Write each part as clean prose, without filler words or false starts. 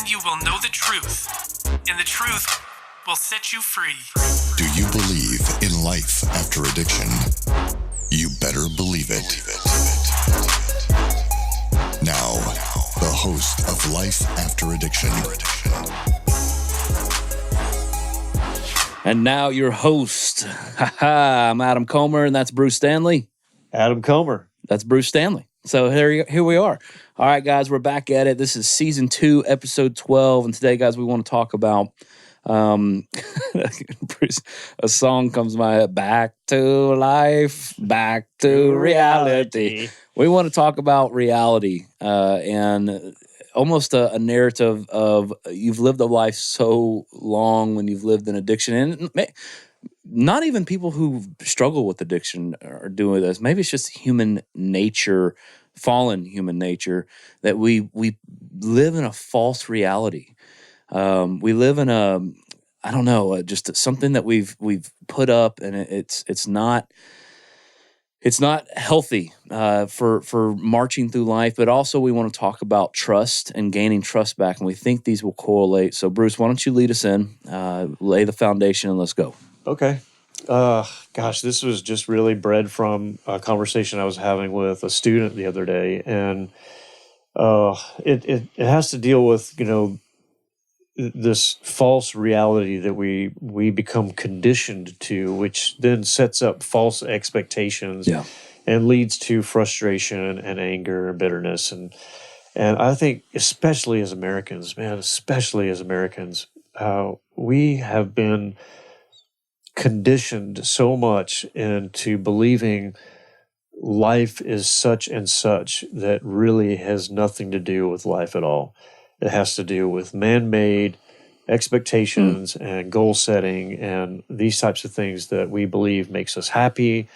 Then you will know the truth, and the truth will set you free. Do you believe in life after addiction? You better believe it. Now, the host of Life After Addiction. And now your host. I'm Adam Comer, and that's Bruce Stanley. Adam Comer. That's Bruce Stanley. So here we are. All right, guys, we're back at it. This is season 2, episode 12. And today, guys, we want to talk about Bruce, a song comes to my head, back to life, back to reality. We want to talk about reality and almost a narrative of you've lived a life so long when you've lived in addiction. And not even people who struggle with addiction are doing this. Maybe it's just human nature, fallen human nature, that we live in a false reality. We live in just something that we've put up, and it's not healthy for marching through life. But also, we want to talk about trust and gaining trust back, and we think these will correlate. So, Bruce, why don't you lead us in, lay the foundation, and let's go. Okay. This was just really bred from a conversation I was having with a student the other day, and it has to deal with this false reality that we become conditioned to, which then sets up false expectations and leads to frustration and anger and bitterness. And I think especially as Americans, we have been conditioned so much into believing life is such and such that really has nothing to do with life at all. It has to do with man-made expectations and goal setting and these types of things that we believe makes us happy,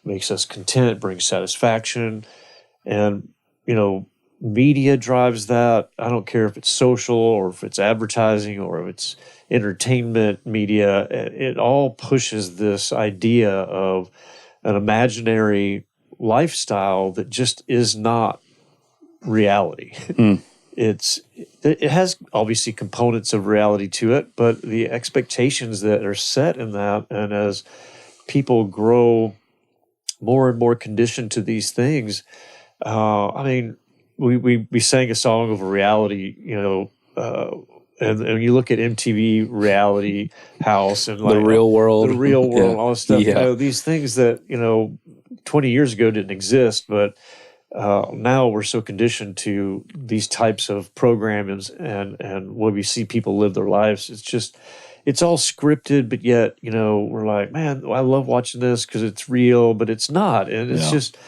makes us content, brings satisfaction. And, media drives that. I don't care if it's social or if it's advertising or if it's entertainment media. It all pushes this idea of an imaginary lifestyle that just is not reality. It has obviously components of reality to it, but the expectations that are set in that, and as people grow more and more conditioned to these things, we sang a song of a reality, and you look at MTV Reality House and The Real World, all this stuff. These things that 20 years ago didn't exist, but now we're so conditioned to these types of programs and when we see people live their lives, it's all scripted, but yet, we're like, man, I love watching this because it's real, but it's not. And it's just,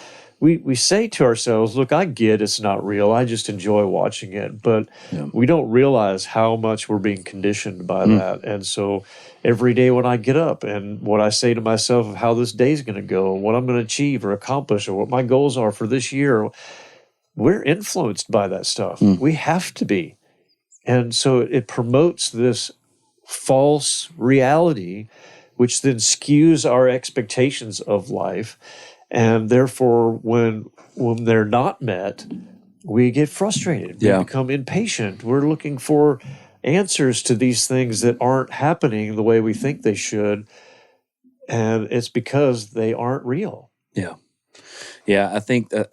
we say to ourselves, look, I get it's not real. I just enjoy watching it. But we don't realize how much we're being conditioned by that. And so every day when I get up and what I say to myself of how this day is going to go, what I'm going to achieve or accomplish or what my goals are for this year, we're influenced by that stuff. We have to be. And so it promotes this false reality, which then skews our expectations of life. And therefore, when they're not met, we get frustrated. We become impatient. We're looking for answers to these things that aren't happening the way we think they should. And it's because they aren't real. Yeah, I think that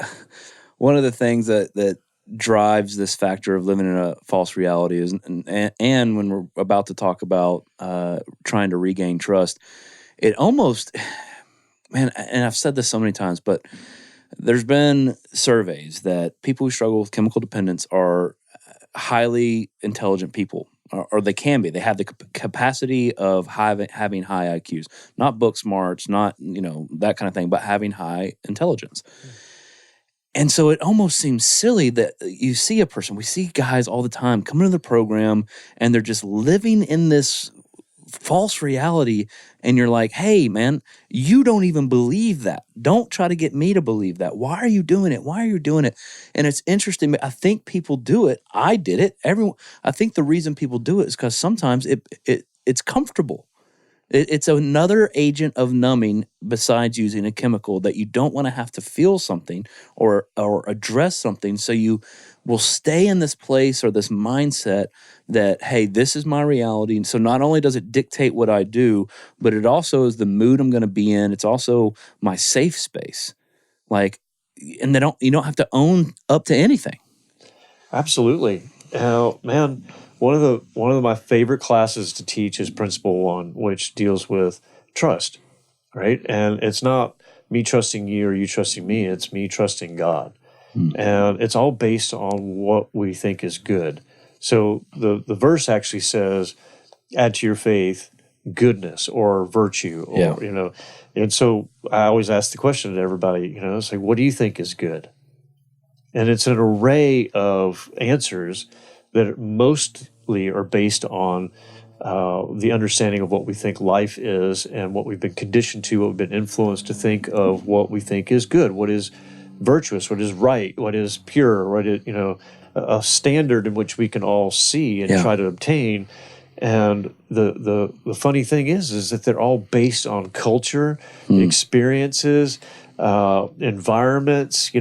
one of the things that drives this factor of living in a false reality is, and when we're about to talk about trying to regain trust, it almost... Man, and I've said this so many times, but there's been surveys that people who struggle with chemical dependence are highly intelligent people, or they can be. They have the capacity of having high IQs, not book smarts, not that kind of thing, but having high intelligence. And so it almost seems silly that you see a person, we see guys all the time come into the program and they're just living in this false reality, and you're like, hey man, you don't even believe that. Don't try to get me to believe that. Why are you doing it? And it's interesting. I think people do it. I did it. I think the reason people do it is because sometimes it's comfortable. It's another agent of numbing besides using a chemical that you don't want to have to feel something or address something. So you will stay in this place or this mindset that, hey, this is my reality. And so not only does it dictate what I do, but it also is the mood I'm going to be in. It's also my safe space. Like, and you don't have to own up to anything. Absolutely. Man, one of my favorite classes to teach is Principle 1, which deals with trust, right? And it's not me trusting you or you trusting me, it's me trusting God. And it's all based on what we think is good. So the verse actually says, add to your faith goodness or virtue, or, and so I always ask the question to everybody, it's like, what do you think is good? And it's an array of answers that mostly are based on the understanding of what we think life is and what we've been conditioned to, what we've been influenced to think of what we think is good, what is virtuous, what is right, what is pure, what is, a standard in which we can all see and try to obtain. And the funny thing is that they're all based on culture, experiences, environments,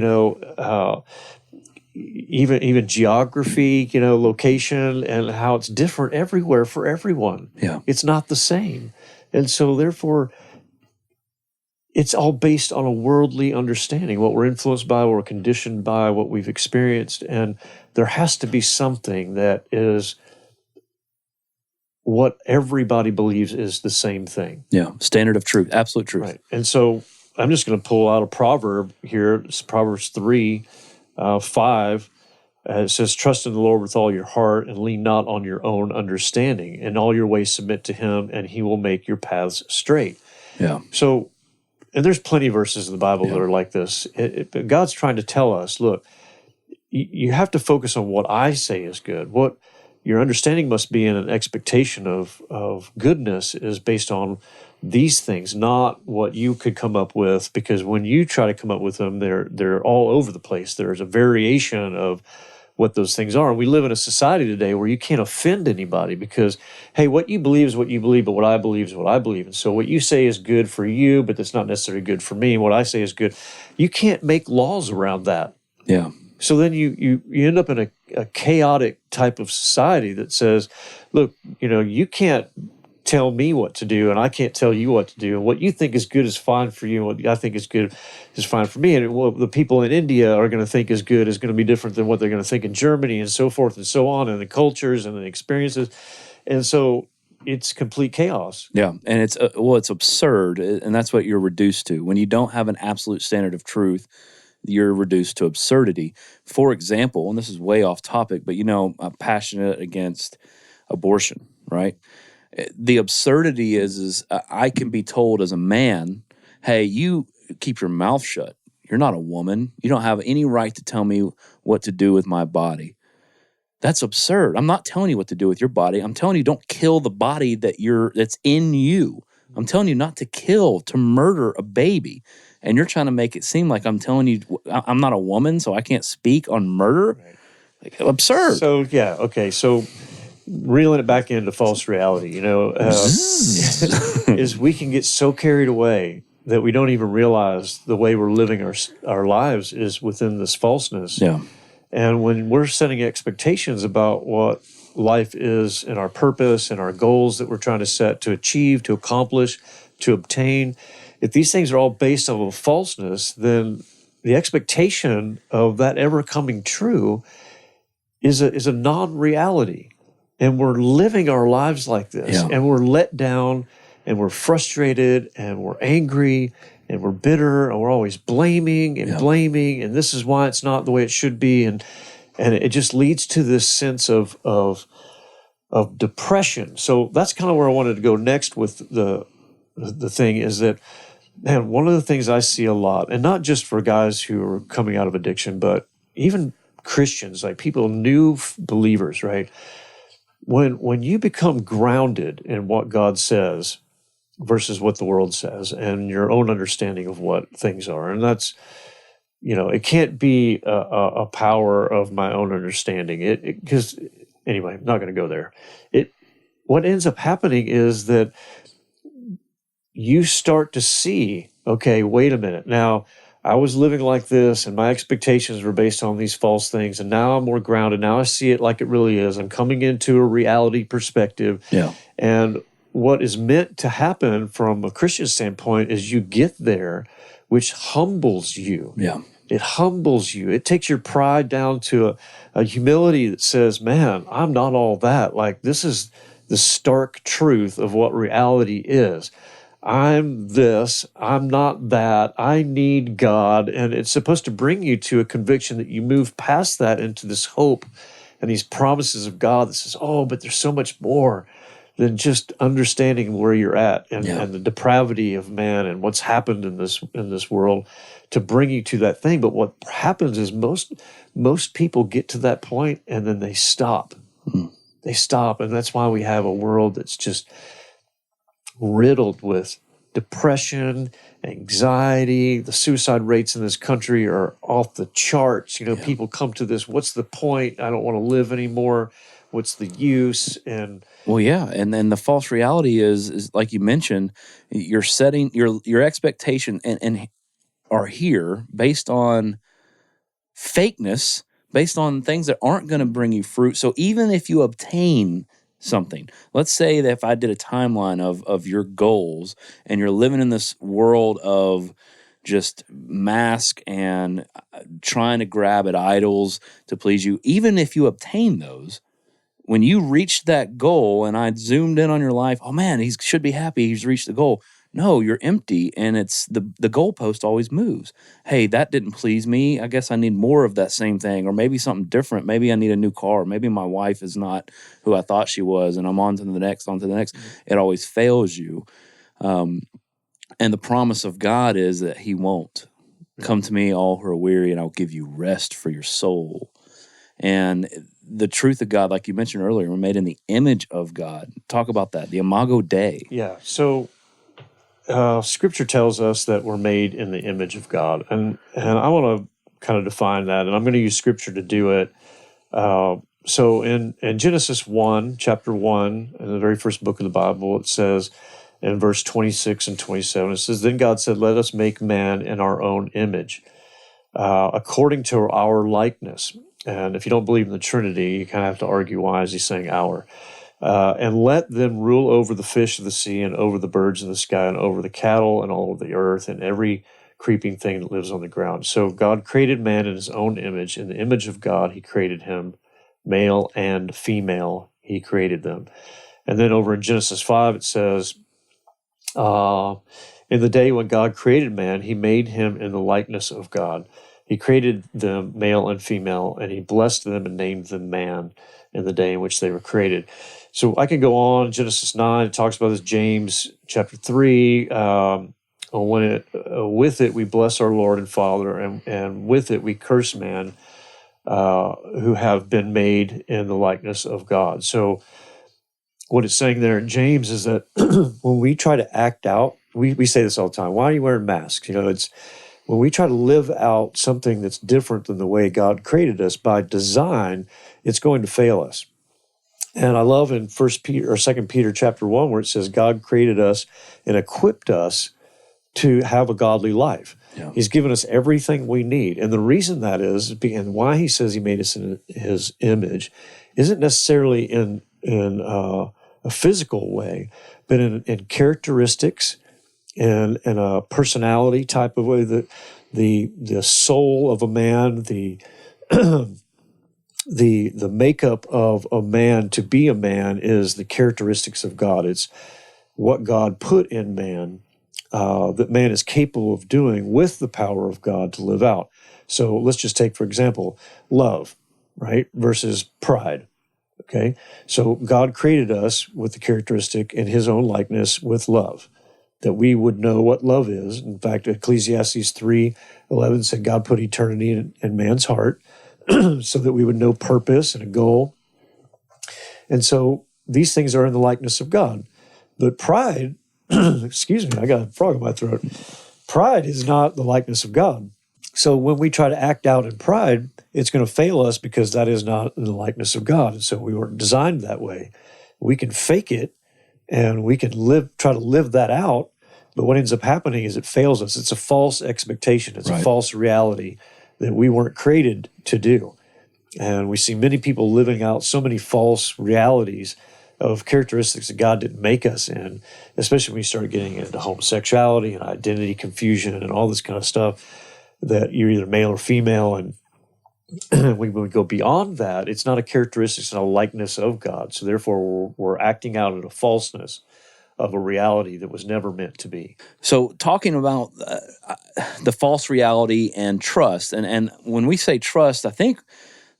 even geography, location, and how it's different everywhere for everyone. Yeah. It's not the same. And so therefore, it's all based on a worldly understanding, what we're influenced by, what we're conditioned by, what we've experienced. And there has to be something that is what everybody believes is the same thing. Yeah, standard of truth, absolute truth. Right. And so I'm just going to pull out a proverb here. It's Proverbs 3, 5. It says, trust in the Lord with all your heart and lean not on your own understanding. In all your ways submit to him, and he will make your paths straight. Yeah. So, and there's plenty of verses in the Bible that are like this. But God's trying to tell us, look, you have to focus on what I say is good. What your understanding must be in an expectation of goodness is based on these things, not what you could come up with, because when you try to come up with them, they're all over the place. There's a variation of what those things are. And we live in a society today where you can't offend anybody because, hey, what you believe is what you believe, but what I believe is what I believe. And so what you say is good for you, but that's not necessarily good for me. And what I say is good. You can't make laws around that. Yeah. So then you end up in a chaotic type of society that says, look, you can't tell me what to do, and I can't tell you what to do. And what you think is good is fine for you, and what I think is good is fine for me. And what the people in India are going to think is good is going to be different than what they're going to think in Germany, and so forth and so on, and the cultures and the experiences. And so it's complete chaos. Yeah, and it's absurd, and that's what you're reduced to. When you don't have an absolute standard of truth, you're reduced to absurdity. For example, and this is way off topic, but I'm passionate against abortion, right? The absurdity is I can be told as a man, hey, you keep your mouth shut. You're not a woman. You don't have any right to tell me what to do with my body. That's absurd. I'm not telling you what to do with your body. I'm telling you don't kill the body that's in you. I'm telling you not to kill, to murder a baby. And you're trying to make it seem like I'm telling you I'm not a woman, so I can't speak on murder. Right. Like, absurd. So, yeah, okay. So reeling it back into false reality, is we can get so carried away that we don't even realize the way we're living our lives is within this falseness. Yeah. And when we're setting expectations about what life is and our purpose and our goals that we're trying to set to achieve, to accomplish, to obtain, if these things are all based on a falseness, then the expectation of that ever coming true is a non-reality. And we're living our lives like this, and we're let down, and we're frustrated, and we're angry, and we're bitter, and we're always blaming, and this is why it's not the way it should be, and it just leads to this sense of depression. So that's kind of where I wanted to go next with the thing is that, man, one of the things I see a lot, and not just for guys who are coming out of addiction, but even Christians, like people, new believers, right? When you become grounded in what God says versus what the world says and your own understanding of what things are, and that's, it can't be a power of my own understanding. Because anyway, I'm not going to go there. What ends up happening is that you start to see, okay, wait a minute. Now, I was living like this, and my expectations were based on these false things, and now I'm more grounded. Now I see it like it really is. I'm coming into a reality perspective. Yeah. And what is meant to happen from a Christian standpoint is you get there, which humbles you. Yeah. It humbles you. It takes your pride down to a humility that says, man, I'm not all that. Like, this is the stark truth of what reality is. I'm this, I'm not that, I need God. And it's supposed to bring you to a conviction that you move past that into this hope and these promises of God that says, oh, but there's so much more than just understanding where you're at and the depravity of man and what's happened in this world to bring you to that thing. But what happens is most people get to that point and then they stop. They stop, and that's why we have a world that's just riddled with depression, anxiety. The suicide rates in this country are off the charts. People come to this, what's the point? I don't want to live anymore. What's the use? And well, yeah, and then the false reality is like you mentioned, you're setting your expectation and are here based on fakeness, based on things that aren't going to bring you fruit. So even if you obtain something, let's say that if I did a timeline of your goals and you're living in this world of just mask and trying to grab at idols to please you, even if you obtain those, when you reach that goal and I zoomed in on your life, oh man, he should be happy he's reached the goal. No, you're empty, and it's the goalpost always moves. Hey, that didn't please me. I guess I need more of that same thing, or maybe something different. Maybe I need a new car. Maybe my wife is not who I thought she was, and I'm on to the next, on to the next. It always fails you. And the promise of God is that he won't. Come to me, all who are weary, and I'll give you rest for your soul. And the truth of God, like you mentioned earlier, we're made in the image of God. Talk about that, the Imago Dei. Yeah, so Scripture tells us that we're made in the image of God. And I want to kind of define that, and I'm going to use Scripture to do it. So in Genesis 1, chapter 1, in the very first book of the Bible, it says in verse 26 and 27, it says, "Then God said, let us make man in our own image, according to our likeness." And if you don't believe in the Trinity, you kind of have to argue, why is he saying our? And let them rule over the fish of the sea and over the birds in the sky and over the cattle and all of the earth and every creeping thing that lives on the ground. So God created man in his own image. In the image of God, he created him. Male and female, he created them. And then over in Genesis 5, it says, in the day when God created man, he made him in the likeness of God. He created them, male and female, and he blessed them and named them man in the day in which they were created. So I can go on. Genesis 9 talks about this. James chapter 3, with it we bless our Lord and Father, and with it we curse man who have been made in the likeness of God. So what it's saying there in James is that when we try to act out, we say this all the time, why are you wearing masks? It's when we try to live out something that's different than the way God created us by design, it's going to fail us. And I love in 2 Peter chapter 1 where it says God created us and equipped us to have a godly life. Yeah. He's given us everything we need. And the reason that is, and why he says he made us in his image, isn't necessarily in a physical way, but in characteristics and in a personality type of way. The soul of a man, the makeup of a man to be a man is the characteristics of God. It's what God put in man that man is capable of doing with the power of God to live out. So let's just take, for example, love, right, versus pride. Okay, so God created us with the characteristic in his own likeness with love, that we would know what love is. In fact, Ecclesiastes 3:11 said God put eternity in man's heart so that we would know purpose and a goal. And so these things are in the likeness of God. But pride, excuse me, I got a frog in my throat. Pride is not the likeness of God. So when we try to act out in pride, it's going to fail us because that is not in the likeness of God. And so we weren't designed that way. We can fake it and we can try to live that out But what ends up happening is it fails us. It's a false expectation. It's a false reality that we weren't created to do. And we see many people living out so many false realities of characteristics that God didn't make us in, especially when you start getting into homosexuality and identity confusion and all this kind of stuff, that you're either male or female. And when we go beyond that, it's not a characteristic, it's not a likeness of God. So therefore, we're acting out in a falseness of a reality that was never meant to be. So talking about the false reality and trust, and when we say trust, I think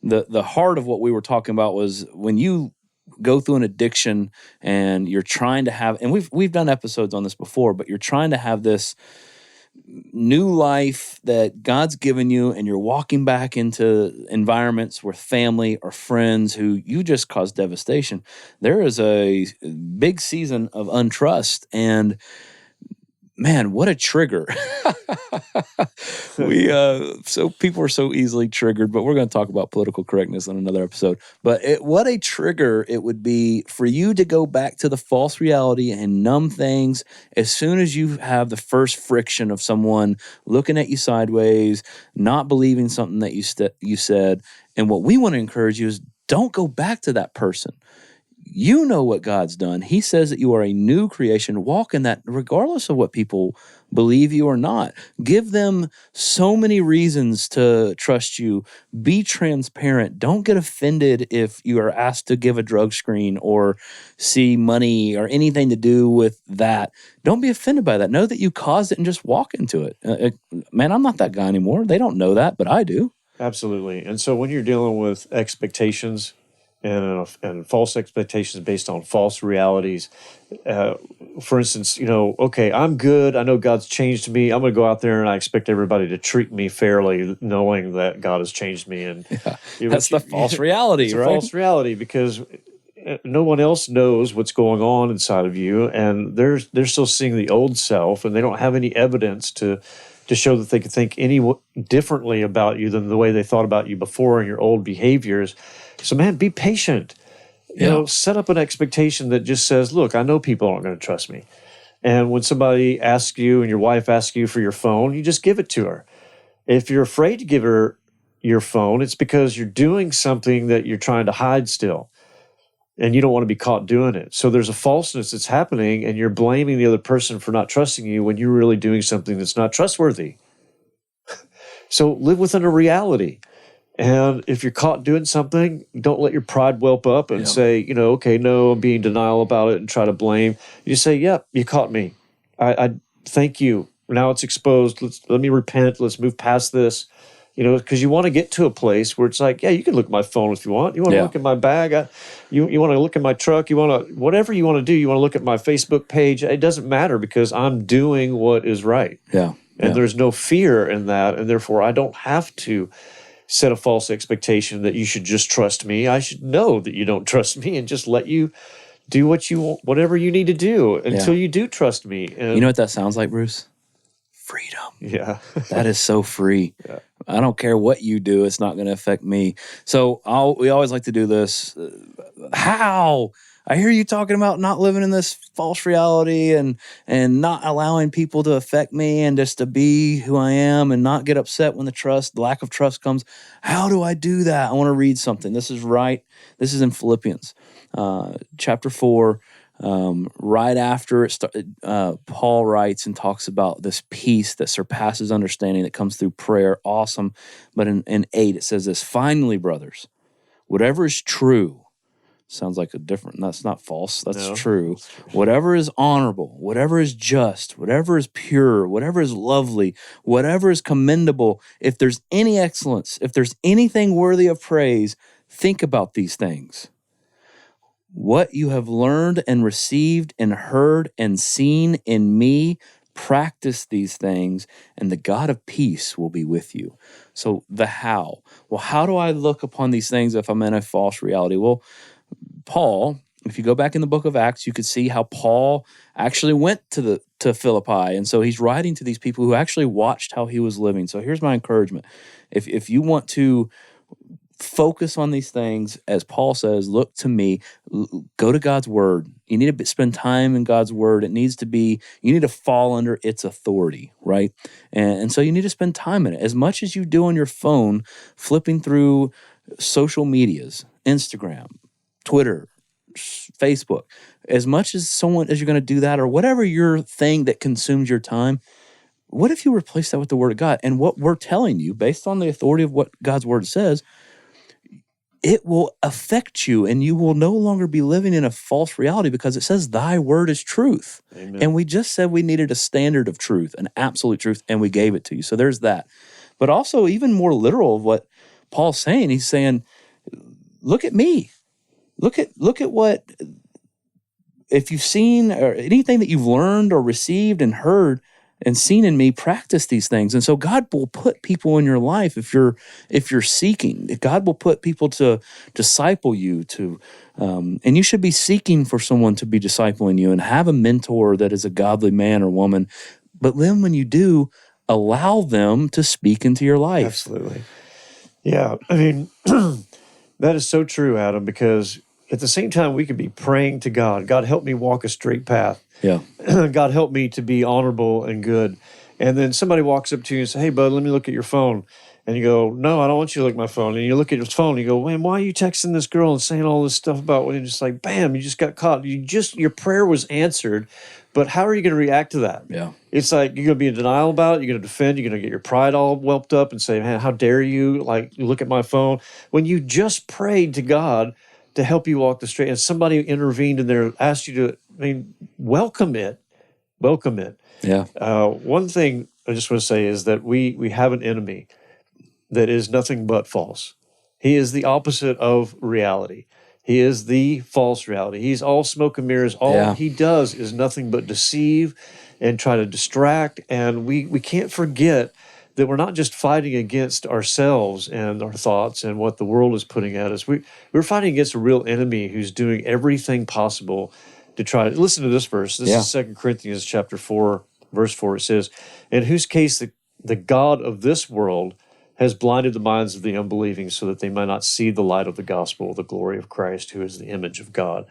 the heart of what we were talking about was when you go through an addiction and you're trying to have, and we've done episodes on this before, but you're trying to have this new life that God's given you, and you're walking back into environments with family or friends who you just caused devastation. There is a big season of untrust, and man, what a trigger. So people are so easily triggered, but we're going to talk about political correctness on another episode. But what a trigger it would be for you to go back to the false reality and numb things as soon as you have the first friction of someone looking at you sideways, not believing something that you said. And what we want to encourage you is don't go back to that person. You know what God's done. He says that you are a new creation. Walk in that regardless of what people believe you or not. Give them so many reasons to trust you. Be transparent. Don't get offended if you are asked to give a drug screen or see money or anything to do with that. Don't be offended by that. Know that you caused it and just walk into it. Man, I'm not that guy anymore. They don't know that, but I do. Absolutely. And so when you're dealing with expectations, and false expectations based on false realities. For instance, okay, I'm good. I know God's changed me. I'm going to go out there and I expect everybody to treat me fairly, knowing that God has changed me. And that's the false reality, it's right? a false reality because no one else knows what's going on inside of you, and they're still seeing the old self, and they don't have any evidence to show that they could think any differently about you than the way they thought about you before and your old behaviors. So, man, be patient. Set up an expectation that just says, look, I know people aren't going to trust me. And when somebody asks you and your wife asks you for your phone, you just give it to her. If you're afraid to give her your phone, it's because you're doing something that you're trying to hide still. And you don't want to be caught doing it. So there's a falseness that's happening, and you're blaming the other person for not trusting you when you're really doing something that's not trustworthy. So live within a reality. And if you're caught doing something, don't let your pride whelp up and say, okay, no, I'm being denial about it and try to blame. You just say, yep, you caught me. I thank you. Now it's exposed. Let me repent. Let's move past this. Because you want to get to a place where it's like, yeah, you can look at my phone if you want. You want to look at my bag. You want to look at my truck. You want to, whatever you want to do. You want to look at my Facebook page. It doesn't matter because I'm doing what is right. Yeah. And there's no fear in that. And therefore, I don't have to set a false expectation that you should just trust me. I should know that you don't trust me and just let you do what you want, whatever you need to do until you do trust me. And, you know what that sounds like, Bruce? Freedom. Yeah. That is so free. Yeah. I don't care what you do. It's not going to affect me. So we always like to do this. How? I hear you talking about not living in this false reality and not allowing people to affect me and just to be who I am and not get upset when the lack of trust comes. How do I do that? I want to read something. This is right. This is in Philippians chapter 4. Right after Paul writes and talks about this peace that surpasses understanding that comes through prayer. Awesome. But in 8, it says this: finally, brothers, whatever is true, sounds like that's not false, that's true. Whatever is honorable, whatever is just, whatever is pure, whatever is lovely, whatever is commendable, if there's any excellence, if there's anything worthy of praise, think about these things. What you have learned and received and heard and seen in me, practice these things, and the God of peace will be with you. So the how. Well, how do I look upon these things if I'm in a false reality? Well, Paul, if you go back in the book of Acts, you could see how Paul actually went to Philippi. And so he's writing to these people who actually watched how he was living. So here's my encouragement. If you want to focus on these things. As Paul says, look to me, go to God's word. You need to spend time in God's word. You need to fall under its authority, right? And so you need to spend time in it. As much as you do on your phone, flipping through social medias, Instagram, Twitter, Facebook, as much as you're going to do that, or whatever your thing that consumes your time, what if you replace that with the word of God? And what we're telling you, based on the authority of what God's word says, it will affect you, and you will no longer be living in a false reality, because it says thy word is truth. Amen. And we just said we needed a standard of truth, an absolute truth, and we gave it to you. So there's that. But also, even more literal of what Paul's saying, he's saying, look at me. Look at what, if you've seen or anything that you've learned or received and heard and seen in me, practice these things. And so God will put people in your life if you're seeking. God will put people to disciple you and you should be seeking for someone to be discipling you, and have a mentor that is a godly man or woman. But then when you do, allow them to speak into your life. Absolutely. Yeah. I mean, that is so true, Adam, because at the same time, we could be praying to God, God, help me walk a straight path. Yeah. God, help me to be honorable and good. And then somebody walks up to you and says, hey, bud, let me look at your phone. And you go, no, I don't want you to look at my phone. And you look at your phone and you go, man, why are you texting this girl and saying all this stuff about when just like, bam, you just got caught. Your prayer was answered. But how are you going to react to that? Yeah. It's like you're going to be in denial about it. You're going to defend. You're going to get your pride all whelped up and say, man, how dare you? Like, you look at my phone. When you just prayed to God to help you walk the straight, and somebody intervened in there, asked you to, welcome it. Welcome it. Yeah. One thing I just want to say is that we have an enemy that is nothing but false. He is the opposite of reality. He is the false reality. He's all smoke and mirrors. All he does is nothing but deceive and try to distract. And we can't forget that we're not just fighting against ourselves and our thoughts and what the world is putting at us. We're fighting against a real enemy who's doing everything possible to try to listen to this verse. This is 2 Corinthians chapter 4, verse 4. It says, in whose case the God of this world has blinded the minds of the unbelieving so that they might not see the light of the gospel, the glory of Christ, who is the image of God.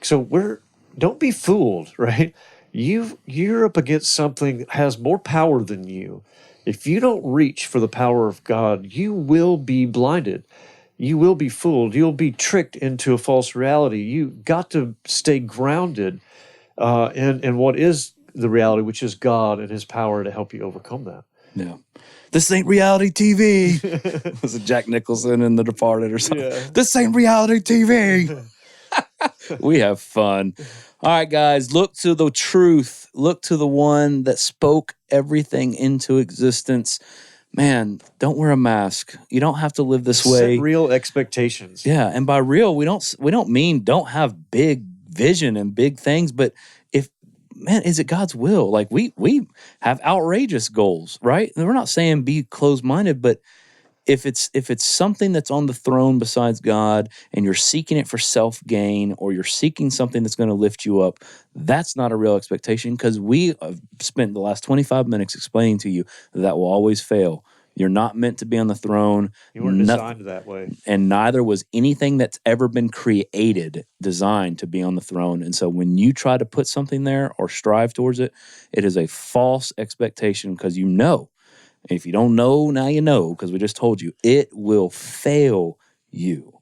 So don't be fooled, right? You're up against something that has more power than you. If you don't reach for the power of God, you will be blinded. You will be fooled. You'll be tricked into a false reality. You got to stay grounded in what is the reality, which is God and his power to help you overcome that. Yeah. This ain't reality TV. Was it Jack Nicholson in The Departed or something? Yeah. This ain't reality TV. We have fun. All right, guys, look to the truth. Look to the one that spoke everything into existence. Man, don't wear a mask. You don't have to live this way. Set real expectations. Yeah, and by real, we don't mean don't have big vision and big things, but is it God's will? Like we have outrageous goals, right? And we're not saying be closed-minded, but if it's something that's on the throne besides God and you're seeking it for self-gain, or you're seeking something that's going to lift you up, that's not a real expectation, because we have spent the last 25 minutes explaining to you that will always fail. You're not meant to be on the throne. You weren't designed that way. And neither was anything that's ever been created designed to be on the throne. And so when you try to put something there or strive towards it, it is a false expectation, because you know. And if you don't know, now you know, because we just told you, it will fail you.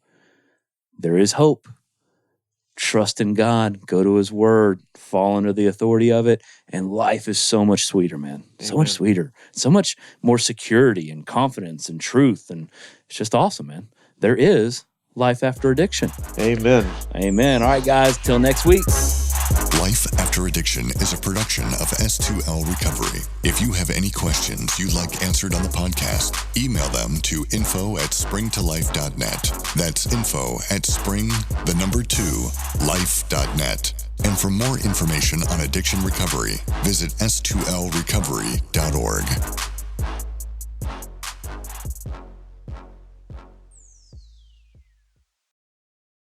There is hope. Trust in God, go to his word, fall under the authority of it, and life is so much sweeter, man. So much sweeter. So much more security and confidence and truth, and it's just awesome, man. There is life after addiction. Amen. Amen. All right, guys, till next week. Life After Addiction is a production of S2L Recovery. If you have any questions you'd like answered on the podcast, email them to info@springtolife.net. That's info@spring2life.net. And for more information on addiction recovery, visit s2lrecovery.org.